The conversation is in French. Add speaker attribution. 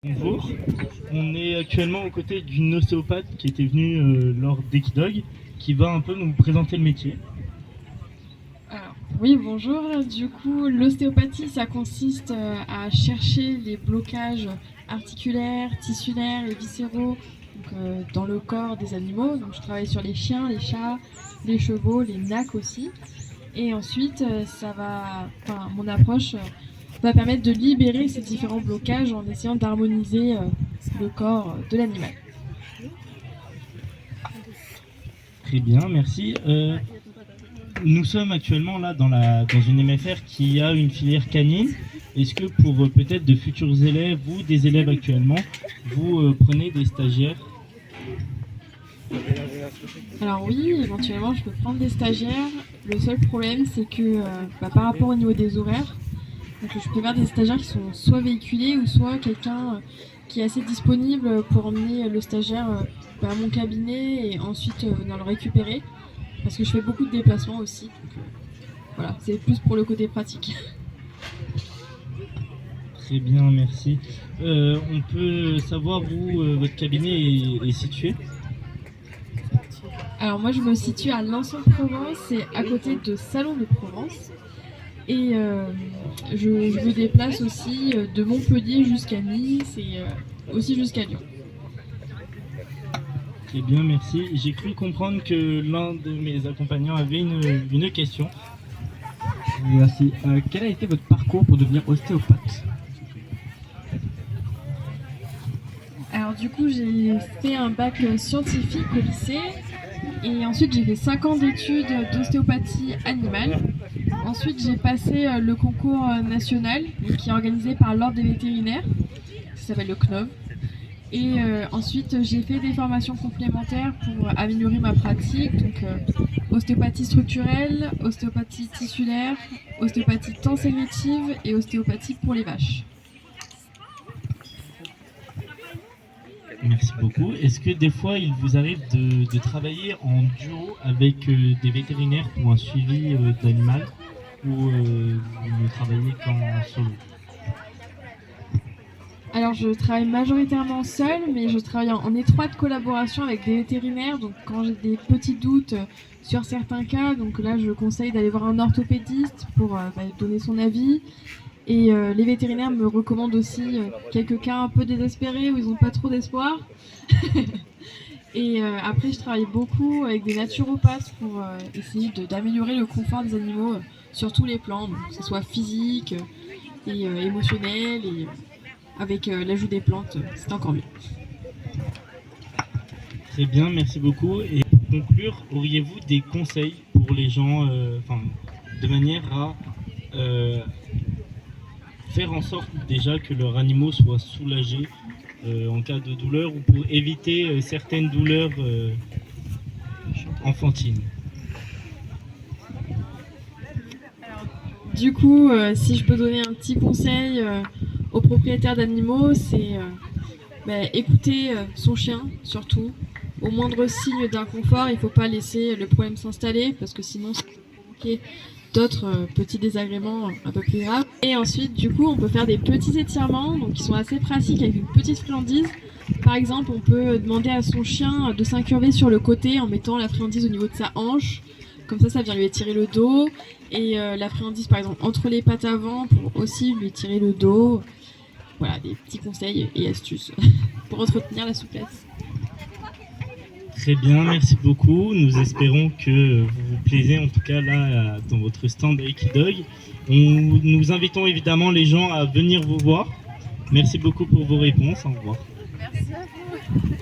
Speaker 1: Bonjour, on est actuellement aux côtés d'une ostéopathe qui était venue lors d'Equidog, qui va un peu nous présenter le métier.
Speaker 2: Alors, oui, bonjour. Du coup, l'ostéopathie, ça consiste à chercher les blocages articulaires, tissulaires et viscéraux dans le corps des animaux. Donc, je travaille sur les chiens, les chats, les chevaux, les nacs aussi. Et ensuite, mon approche va permettre de libérer ces différents blocages en essayant d'harmoniser le corps de l'animal.
Speaker 1: Très bien, merci. Nous sommes actuellement là dans une MFR qui a une filière canine. Est-ce que pour peut-être de futurs élèves ou des élèves actuellement, vous prenez des stagiaires?
Speaker 2: Alors oui, éventuellement, je peux prendre des stagiaires. Le seul problème, c'est que par rapport au niveau des horaires, donc, je préfère des stagiaires qui sont soit véhiculés ou soit quelqu'un qui est assez disponible pour emmener le stagiaire à mon cabinet et ensuite venir le récupérer. Parce que je fais beaucoup de déplacements aussi. Donc, voilà, c'est plus pour le côté pratique.
Speaker 1: Très bien, merci. On peut savoir où votre cabinet est situé?
Speaker 2: Alors moi, je me situe à Lançon-de-Provence, c'est à côté de Salon de Provence. Et je me déplace aussi de Montpellier jusqu'à Nice et aussi jusqu'à Lyon.
Speaker 1: Très bien, merci. J'ai cru comprendre que l'un de mes accompagnants avait une question.
Speaker 3: Merci. Quel a été votre parcours pour devenir ostéopathe?
Speaker 2: Alors du coup, j'ai fait un bac scientifique au lycée et ensuite j'ai fait 5 ans d'études d'ostéopathie animale. Ensuite, j'ai passé le concours national qui est organisé par l'Ordre des vétérinaires, qui s'appelle le CNOV. Et ensuite, j'ai fait des formations complémentaires pour améliorer ma pratique, donc ostéopathie structurelle, ostéopathie tissulaire, ostéopathie tenségrative et ostéopathie pour les vaches.
Speaker 1: Merci beaucoup. Est-ce que des fois, il vous arrive de travailler en duo avec des vétérinaires pour un suivi d'animal ou vous ne travaillez qu'en solo?
Speaker 2: Alors, je travaille majoritairement seule, mais je travaille en étroite collaboration avec des vétérinaires. Donc, quand j'ai des petits doutes sur certains cas, donc là, je conseille d'aller voir un orthopédiste pour donner son avis. Et les vétérinaires me recommandent aussi quelques cas un peu désespérés où ils n'ont pas trop d'espoir. Et après, je travaille beaucoup avec des naturopathes pour essayer d'améliorer le confort des animaux sur tous les plans, donc, que ce soit physique et émotionnel. Et avec l'ajout des plantes, c'est encore mieux.
Speaker 1: Très bien, merci beaucoup. Et pour conclure, auriez-vous des conseils pour les gens, de manière à faire en sorte déjà que leurs animaux soient soulagés en cas de douleur ou pour éviter certaines douleurs enfantines?
Speaker 2: Du coup, si je peux donner un petit conseil aux propriétaires d'animaux, c'est écouter son chien surtout. Au moindre signe d'inconfort, il ne faut pas laisser le problème s'installer parce que sinon ça peut provoquer d'autres petits désagréments un peu plus graves. Et ensuite, du coup, on peut faire des petits étirements donc qui sont assez pratiques avec une petite friandise. Par exemple, on peut demander à son chien de s'incurver sur le côté en mettant la friandise au niveau de sa hanche. Comme ça vient lui étirer le dos. Et la friandise, par exemple, entre les pattes avant pour aussi lui étirer le dos. Voilà, des petits conseils et astuces pour entretenir la souplesse.
Speaker 1: Très bien, merci beaucoup. Nous espérons que vous vous plaisez en tout cas là dans votre stand à Equidog. Nous invitons évidemment les gens à venir vous voir. Merci beaucoup pour vos réponses. Au revoir.
Speaker 2: Merci à vous.